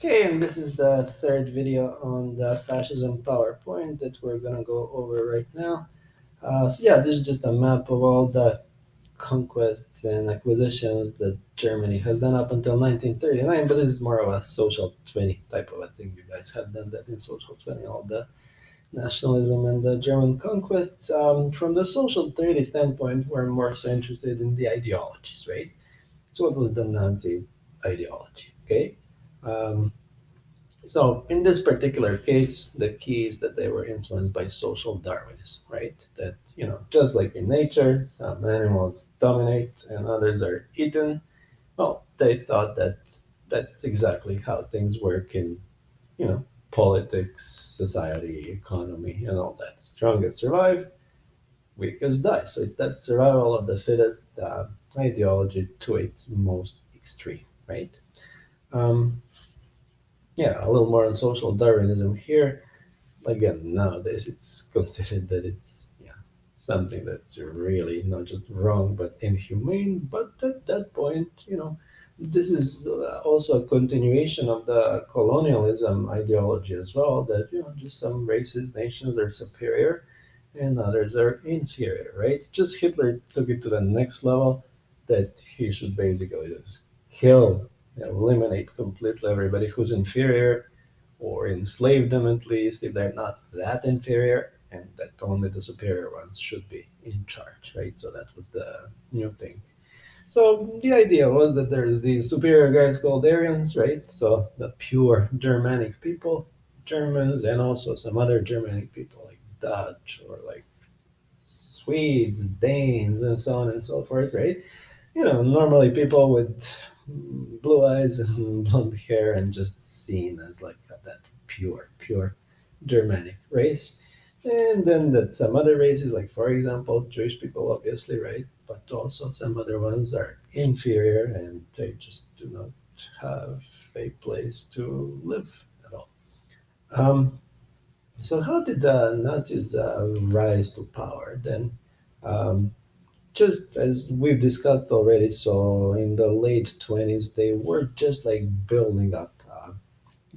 Okay, and this is the third video on the fascism PowerPoint that we're gonna go over right now. So this is just a map of all the conquests and acquisitions that Germany has done up until 1939, but this is more of a social 20 type of a thing. You guys have done that in social 20, all the nationalism and the German conquests. From the social 30 standpoint, we're more so interested in the ideologies, right? So what was the Nazi ideology, okay? Um, so in this particular case, the key is that they were influenced by social Darwinism, right? That, just like in nature, some animals dominate and others are eaten. Well, they thought that that's exactly how things work in, politics, society, economy, and all that. Strongest survive, weakest die. So it's that survival of the fittest ideology to its most extreme, right? Um, yeah, a little more on social Darwinism here. Again, nowadays it's considered that it's something that's really not just wrong but inhumane. But at that point, this is also a continuation of the colonialism ideology as well. That just some races, nations are superior, and others are inferior. Right? Just Hitler took it to the next level. That he should basically just kill, eliminate completely everybody who's inferior or enslave them at least if they're not that inferior, and that only the superior ones should be in charge, right? So that was the new thing. So the idea was that there's these superior guys called Aryans, right? So the pure Germanic people, Germans, and also some other Germanic people like Dutch or like Swedes, Danes, and so on and so forth, right? Normally people with blue eyes and blonde hair and just seen as like that pure Germanic race. And then that some other races, like for example, Jewish people, obviously, right? But also some other ones are inferior and they just do not have a place to live at all. Um, so how did the Nazis rise to power then? Um, just as we've discussed already, so in the late 20s, they were just like building up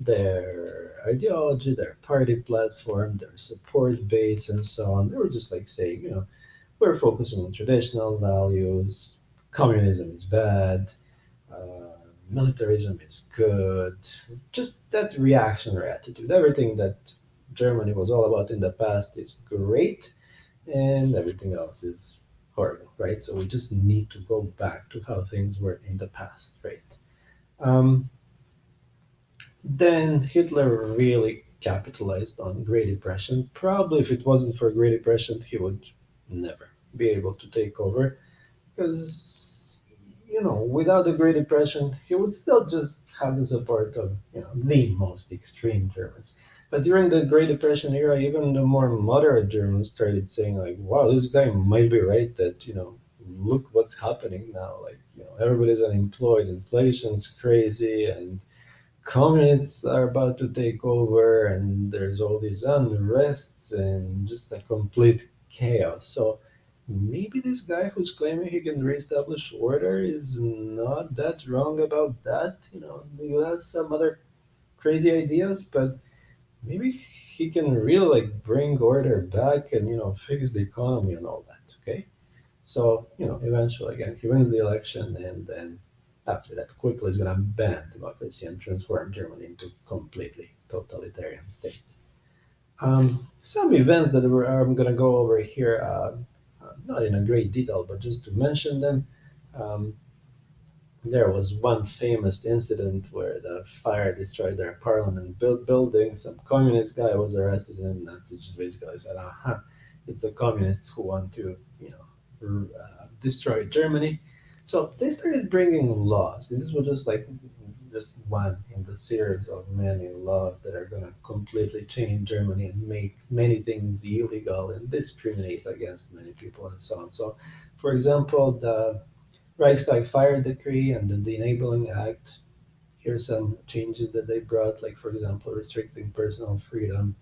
their ideology, their party platform, their support base, and so on. They were just like saying, we're focusing on traditional values, communism is bad, militarism is good, just that reactionary attitude. Everything that Germany was all about in the past is great, and everything else is horrible, right? So we just need to go back to how things were in the past, right? Um, then Hitler really capitalized on Great Depression. Probably if it wasn't for Great Depression, he would never be able to take over because, without the Great Depression, he would still just have the support of, the most extreme Germans. But during the Great Depression era, even the more moderate Germans started saying, like, wow, this guy might be right that, look what's happening now. Like, everybody's unemployed, inflation's crazy, and communists are about to take over, and there's all these unrests and just a complete chaos. So maybe this guy who's claiming he can reestablish order is not that wrong about that. He has some other crazy ideas, but maybe he can really like bring order back and fix the economy and all that. Okay. So, eventually, again, he wins the election, and then after that, quickly is going to ban democracy and transform Germany into completely totalitarian state. Some events that I'm going to go over here, not in a great detail, but just to mention them. Um, there was one famous incident where the fire destroyed their parliament building. Some communist guy was arrested, and Nazis just basically said, "Aha, it's the communists who want to, destroy Germany." So they started bringing laws. And this was just one in the series of many laws that are going to completely change Germany and make many things illegal and discriminate against many people and so on. So, for example, the Reichstag fire decree and the Enabling Act. Here's some changes that they brought, like, for example, restricting personal freedom,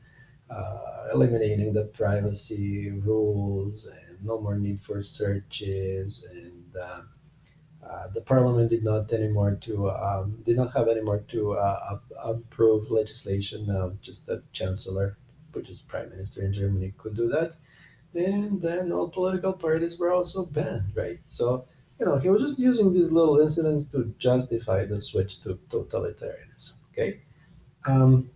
eliminating the privacy rules, and no more need for searches, and The parliament did not have anymore to approve legislation. Now, just the chancellor, which is prime minister in Germany, could do that, and then all political parties were also banned, right? So, he was just using these little incidents to justify the switch to totalitarianism. Okay. Um,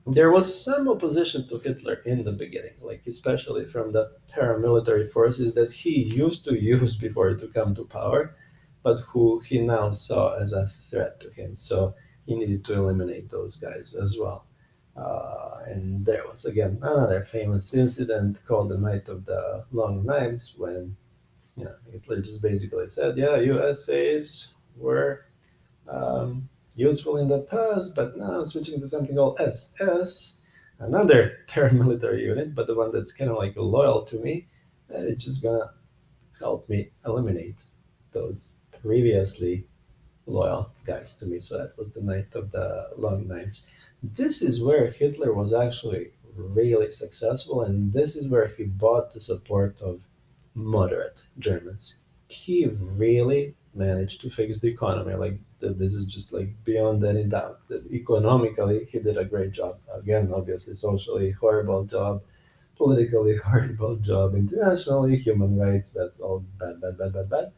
there was some opposition to Hitler in the beginning, like especially from the paramilitary forces that he used to use before to come to power, but who he now saw as a threat to him. So he needed to eliminate those guys as well. And there was again another famous incident called the Night of the Long Knives, when Hitler just basically said, "Yeah, USAs were useful in the past, but now switching to something called SS, another paramilitary unit, but the one that's kind of like loyal to me. It's just gonna help me eliminate those previously loyal guys to me." So that was the Night of the Long Knives. This is where Hitler was actually really successful, and this is where he bought the support of moderate Germans. He really managed to fix the economy. Like this is just like beyond any doubt. That economically, he did a great job. Again, obviously, socially horrible job, politically horrible job, internationally, human rights. That's all bad, bad, bad, bad, bad.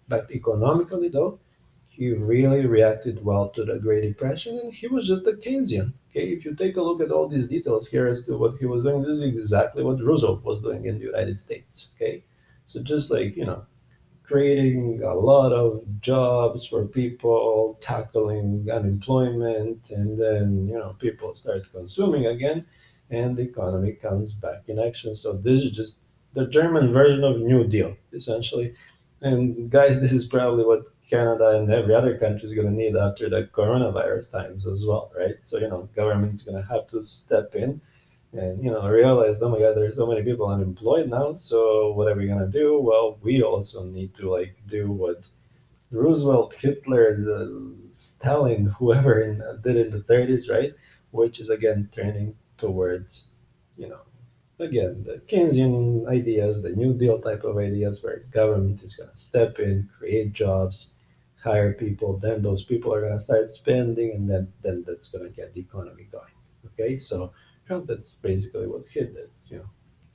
But economically, though, he really reacted well to the Great Depression, and he was just a Keynesian. Okay, if you take a look at all these details here as to what he was doing, this is exactly what Roosevelt was doing in the United States. Okay, so just like creating a lot of jobs for people, tackling unemployment, and then people start consuming again, and the economy comes back in action. So this is just the German version of New Deal, essentially. And guys, this is probably what Canada and every other country is going to need after the coronavirus times as well, right? So government's going to have to step in and realized, oh my god, there's so many people unemployed now, so what are we gonna do? Well, we also need to like do what Roosevelt, Hitler, Stalin, whoever did in the 30s, right? Which is again turning towards you know again the Keynesian ideas, the New Deal type of ideas, where government is going to step in, create jobs, hire people, then those people are going to start spending, and then that's going to get the economy going. Okay, so that's basically what he did.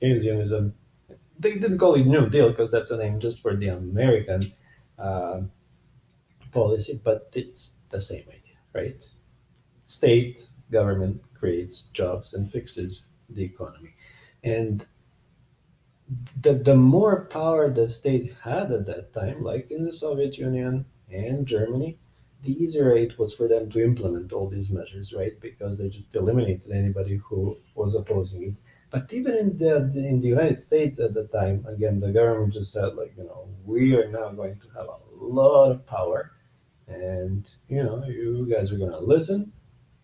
Keynesianism. They didn't call it New Deal because that's a name just for the American uh, policy, but it's the same idea, right? State government creates jobs and fixes the economy, and the more power the state had at that time, like in the Soviet Union and Germany, the easier it was for them to implement all these measures, right? Because they just eliminated anybody who was opposing it. But even in the United States at the time, again, the government just said, like, we are now going to have a lot of power, and you guys are going to listen,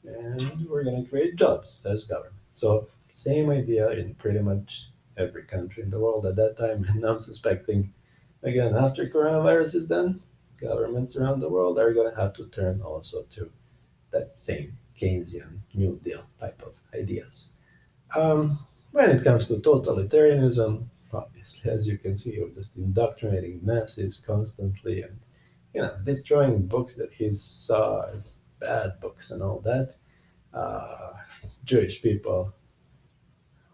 and we're going to create jobs as government. So same idea in pretty much every country in the world at that time. And I'm suspecting, again, after coronavirus is done, governments around the world are going to have to turn also to that same Keynesian New Deal type of ideas. When it comes to totalitarianism, obviously, as you can see, we're just indoctrinating masses constantly, and destroying books that he saw as bad books and all that. uh, Jewish people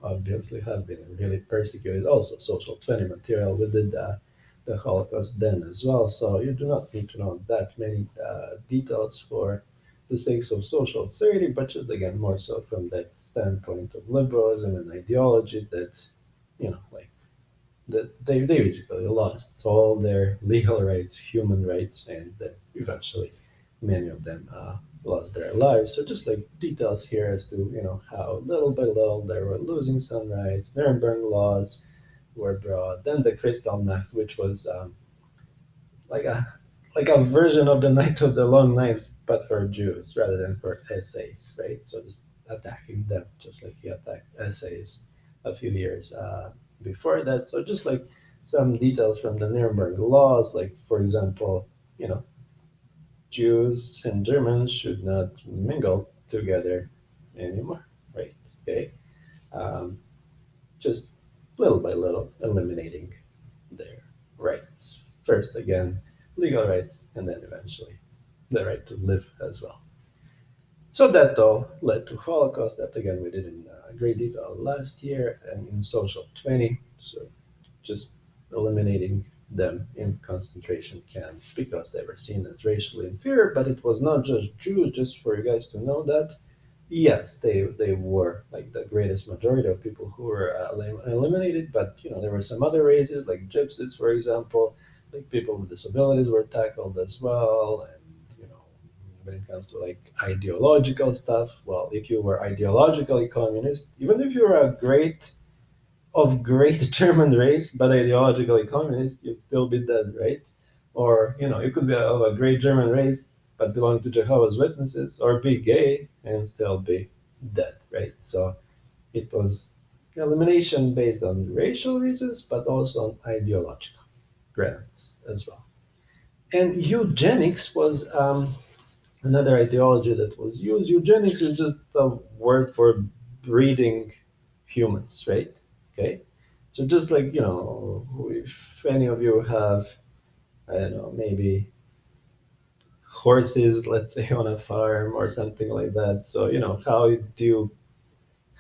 obviously have been really persecuted. Also, social 20 material within the Holocaust then as well. So you do not need to know that many details for the sake of social theory, but just again more so from the standpoint of liberalism and ideology that like that they basically lost all their legal rights, human rights, and then eventually many of them lost their lives. So just like details here as to how little by little they were losing some rights. Nuremberg laws were brought. Then the Kristallnacht, which was like a version of the Night of the Long Knives, but for Jews rather than for essays, right? So just attacking them, just like he attacked essays a few years before that. So just like some details from the Nuremberg laws, like for example, you know, Jews and Germans should not mingle together anymore, right? Okay, um, just little by little eliminating their rights. First, again, legal rights, and then eventually the right to live as well. So that all led to Holocaust that again we did in great detail last year and in Social 20. So just eliminating them in concentration camps because they were seen as racially inferior. But it was not just Jews, just for you guys to know that. Yes, they were like the greatest majority of people who were eliminated, but there were some other races like gypsies, for example, like people with disabilities were tackled as well, and when it comes to like ideological stuff, well, if you were ideologically communist, even if you were a great German race, but ideologically communist, you'd still be dead, right? Or you could be of a great German race, but belong to Jehovah's Witnesses, or be gay and still be dead, right? So it was elimination based on racial reasons, but also on ideological grounds as well. And eugenics was another ideology that was used. Eugenics is just a word for breeding humans, right? Okay. So just like, if any of you have, I don't know, maybe horses, let's say on a farm or something like that. So, how do you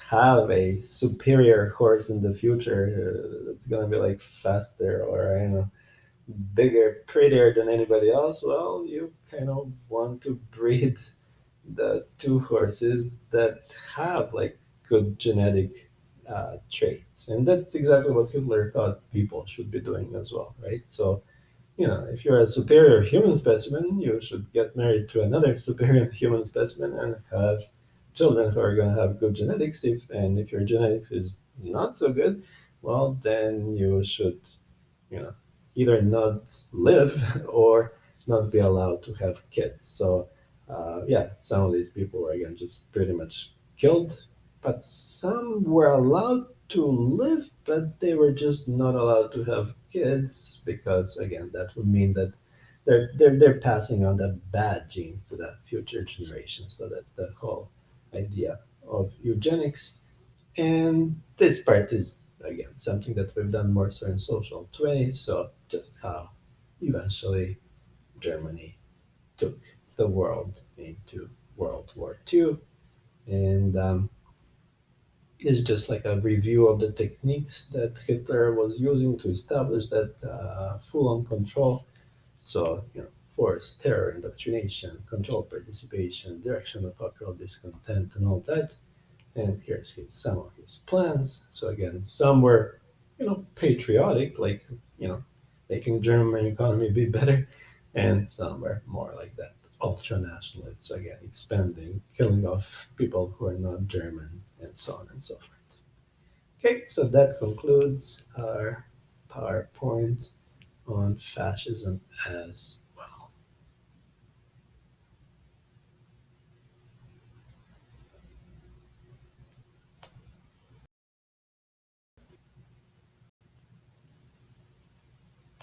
have a superior horse in the future that's going to be like faster or, bigger, prettier than anybody else? Well, you kind of want to breed the two horses that have like good genetic traits, and that's exactly what Hitler thought people should be doing as well, right? So if you're a superior human specimen, you should get married to another superior human specimen and have children who are going to have good genetics. If your genetics is not so good, well, then you should you know, either not live or not be allowed to have kids. So, yeah, some of these people were again just pretty much killed, but some were allowed to live, but they were just not allowed to have kids because, again, that would mean that they're passing on the bad genes to the future generation. So that's the whole idea of eugenics. And this part is, again, something that we've done more so in social 20. So just how eventually Germany took the world into World War II. And it's just like a review of the techniques that Hitler was using to establish that full-on control. So, force, terror, indoctrination, controlled participation, direction of popular discontent, and all that. And here's some of his plans. So again, some were, patriotic, like, you know, making German economy be better, and some were more like that ultra nationalists. So again, expanding, killing off people who are not German, and so on and so forth. Okay, so that concludes our PowerPoint on fascism as